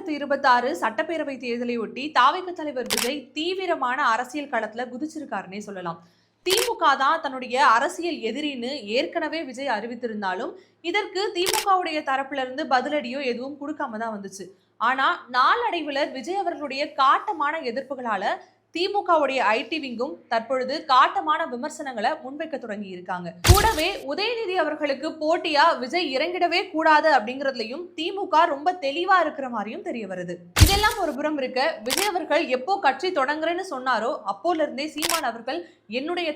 2026 சட்டப்பேரவை தேர்தலை ஒட்டி தாவேக தலைவர் விஜய் தீவிரமான அரசியல் களத்துல குதிச்சிருக்காருன்னே சொல்லலாம். திமுக தான் தன்னுடைய அரசியல் எதிரின்னு ஏற்கனவே விஜய் அறிவித்திருந்தாலும் இதற்கு திமுகவுடைய தரப்புல இருந்து பதிலடியோ எதுவும் கொடுக்காம தான் வந்துச்சு. ஆனா நாளடைவுல விஜய் அவர்களுடைய காட்டமான எதிர்ப்புகளால திமுகவுடைய ஐடி விங்கும் தற்பொழுது காட்டமான விமர்சனங்களை முன்வைக்க தொடங்கி இருக்காங்க. கூடவே உதயநிதி அவர்களுக்கு போட்டியா விஜய் இறங்கிடவே கூடாது அப்படிங்கறதுலயும் திமுக ரொம்ப தெளிவா இருக்கிற மாதிரியும் தெரிய வருது. இதெல்லாம் ஒரு புறம் இருக்க, விஜய் அவர்கள் எப்போ கட்சி தொடங்குறேன்னு சொன்னாரோ அப்போல இருந்தே சீமான் அவர்கள் என்னுடைய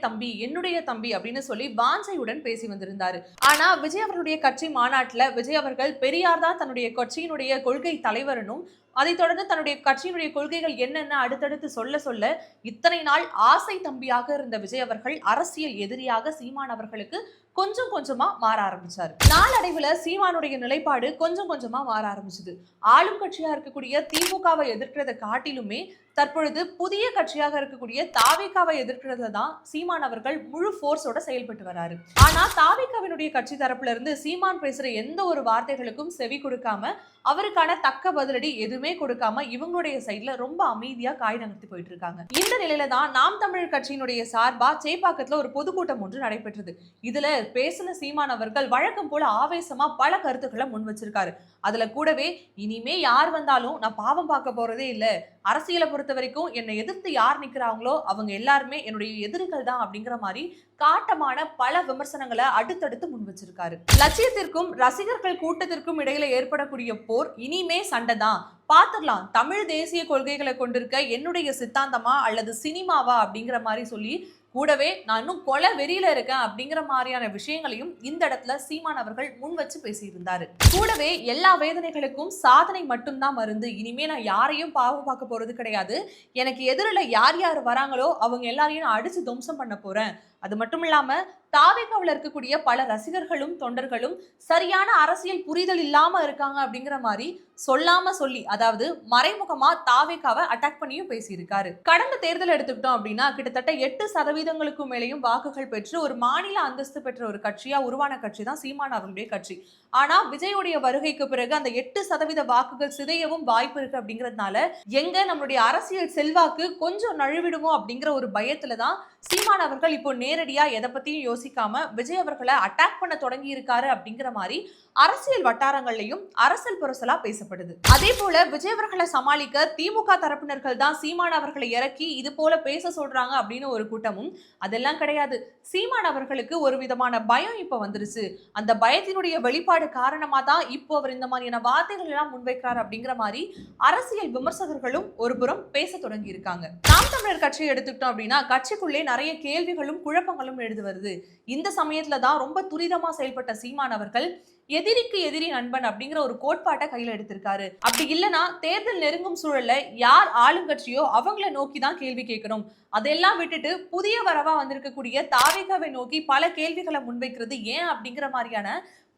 தம்பி அப்படின்னு சொல்லி வாஞ்சையுடன் பேசி வந்திருந்தாரு. ஆனா விஜய் அவர்களுடைய கட்சி மாநாட்டுல விஜய் அவர்கள் பெரியார் தான் தன்னுடைய கட்சியினுடைய கொள்கை தலைவரனும், அதை தொடர்ந்து தன்னுடைய கட்சியினுடைய கொள்கைகள் என்னென்ன அடுத்தடுத்து சொல்ல இத்தனை நாள் ஆசை தம்பியாக இருந்த விஜய் அவர்கள் அரசியல் எதிரியாக சீமான் அவர்களுக்கு கொஞ்சம் கொஞ்சமா மாற ஆரம்பிச்சாரு. நாளடைவுல சீமானுடைய நிலைப்பாடு கொஞ்சம் கொஞ்சமா மாற ஆரம்பிச்சது. ஆளும் கட்சியா இருக்கக்கூடிய திமுகவை எதிர்க்கிறத காட்டிலுமே தற்பொழுது புதிய கட்சியாக இருக்கக்கூடிய தாவேகாவை எதிர்க்கிறதுல தான் சீமான் அவர்கள் முழு போர்ஸோட செயல்பட்டு வராரு. ஆனா தாவேகாவினுடைய கட்சி தரப்புல இருந்து சீமான் பேசுற எந்த ஒரு வார்த்தைகளுக்கும் செவி கொடுக்காம, அவருக்கான தக்க பதிலடி எதுவுமே கொடுக்காம இவங்களுடைய சைட்ல ரொம்ப அமைதியா காய் நகர்த்தி போயிட்டு இருக்காங்க. இந்த நிலையில தான் நாம் தமிழர் கட்சியினுடைய சார்பா சேப்பாக்கத்துல ஒரு பொதுக்கூட்டம் ஒன்று நடைபெற்றது. இதுல பேசின சீமான் அவர்கள் வழக்கம் போல ஆவேசமா பல கருத்துக்களை முன் வச்சிருக்காரு. அதுல கூடவே இனிமே யார் வந்தாலும் நான் பாவம் பார்க்க போறதே இல்ல, அரசியலை பொறுத்த வரைக்கும் என்னை எதிர்த்து யார் நிக்கிறாங்களோ அவங்க எல்லாருமே என்னுடைய எதிரிகள் தான் அப்படிங்கிற மாதிரி காட்டமான பல விமர்சனங்களை அடுத்தடுத்து முன் வச்சிருக்காரு. லட்சியத்திற்கும் ரசிகர்கள் கூட்டத்திற்கும் இடையில ஏற்படக்கூடிய போர் இனிமே சண்டை தான், பாத்துடலாம், தமிழ் தேசிய கொள்கைகளை கொண்டிருக்க என்னுடைய சித்தாந்தமா அல்லது சினிமாவா அப்படிங்கிற மாதிரி சொல்லி கூடவே நான் இன்னும் கொலை வெறியில இருக்கேன் அப்படிங்கிற மாதிரியான விஷயங்களையும் இந்த இடத்துல சீமான் அவர்கள் முன் வச்சு பேசியிருந்தாரு. கூடவே எல்லா வேதனைகளுக்கும் சாதனை மட்டும்தான் மருந்து, இனிமே நான் யாரையும் பாவம் பார்க்க போறது கிடையாது, எனக்கு எதிரில் யார் யார் வராங்களோ அவங்க எல்லாரையும் நான் அடிச்சு துவம்சம் பண்ண போறேன். அது மட்டும் இல்லாம தாவேகாவில் இருக்கக்கூடிய பல ரசிகர்களும் தொண்டர்களும் சரியான அரசியல் புரிதல் இல்லாம இருக்காங்க அப்படிங்கிற மாதிரி சொல்லாம சொல்லி, அதாவது மறைமுகமா தாவேகாவை அட்டாக் பண்ணியும் பேசியிருக்காரு. கடந்த தேர்தல் எடுத்துக்கிட்டோம் அப்படின்னா கிட்டத்தட்ட 8% மேலேயும் வாக்குகள் பெற்று ஒரு மாநில அந்தஸ்து பெற்ற ஒரு கட்சியா உருவான கட்சி தான் சீமான் அவர்களுடைய கட்சி. ஆனா விஜயுடைய வருகைக்கு பிறகு அந்த 8% வாக்குகள் சிதையவும் வாய்ப்பு இருக்கு அப்படிங்கிறதுனால எங்க நம்மளுடைய அரசியல் செல்வாக்கு கொஞ்சம் நழுவிடுமோ அப்படிங்கிற ஒரு பயத்துலதான் சீமான் அவர்கள் இப்போ நேரடியா எதை பத்தியும் யோசிக்காம விஜய் அவர்களை அட்டாக் பண்ண தொடங்கி இருக்காரு அப்படிங்கிற மாதிரி அரசியல் வட்டாரங்கள்லயும் அரசியல் புரசலா பேசப்படுது. அதே போல விஜய் அவர்களை சமாளிக்க திமுக தரப்பினர்கள் தான் சீமான் அவர்களை இறக்கி இது போல பேச சொல்றாங்க அப்படின்னு ஒரு கூட்டமும், அதெல்லாம் கிடையாது, சீமான் அவர்களுக்கு ஒரு விதமான பயம் இப்ப வந்துருச்சு, அந்த பயத்தினுடைய வெளிப்பாடு காரணமா தான் இப்போ அவர் இந்த மாதிரியான வார்த்தைகள் எல்லாம் முன்வைக்கிறார் அப்படிங்கிற மாதிரி அரசியல் விமர்சகர்களும் ஒரு புறம் பேச தொடங்கி இருக்காங்க. நாம் தமிழர் கட்சியை எடுத்துக்கிட்டோம் அப்படின்னா கட்சிக்குள்ளே நிறைய கேள்விகளும் குழப்பங்களும் எழுது வருது. இந்த சமயத்துல தான் ரொம்ப துரிதமா செயல்பட்ட சீமான் அவர்கள் எதிரிக்கு எதிரி நண்பன் அப்படிங்கிற ஒரு கோட்பாட்டை கையில எடுத்திருக்காரு. அப்படி இல்லைன்னா தேர்தல் நெருங்கும் சூழல்ல யார் ஆளுங்கட்சியோ அவங்கள நோக்கி தான் கேள்வி கேட்கணும், அதெல்லாம் விட்டுட்டு புதிய வரவா வந்திருக்கக்கூடிய தாவேகாவை நோக்கி பல கேள்விகளை முன்வைக்கிறது ஏன் அப்படிங்கிற மாதிரியான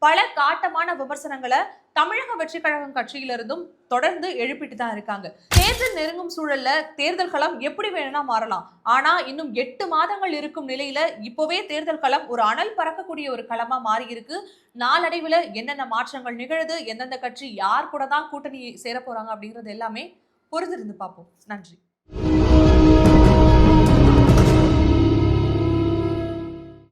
பல காட்டமான விமர்சனங்களை தமிழக வெற்றி கழகம் கட்சியிலிருந்தும் தொடர்ந்து எழுப்பிட்டு தான் இருக்காங்க. தேர்தல் நெருங்கும் சூழல்ல தேர்தல் களம் எப்படி வேணும்னா மாறலாம், ஆனா இன்னும் 8 மாதங்கள் இருக்கும் நிலையில இப்பவே தேர்தல் களம் ஒரு அனல் பறக்கக்கூடிய ஒரு களமா மாறி இருக்கு. நாளடைவுல என்னென்ன மாற்றங்கள் நிகழுது, எந்தெந்த கட்சி யார் கூட தான் கூட்டணி சேர போறாங்க அப்படிங்கிறது எல்லாமே பொறுத்திருந்து பார்ப்போம். நன்றி.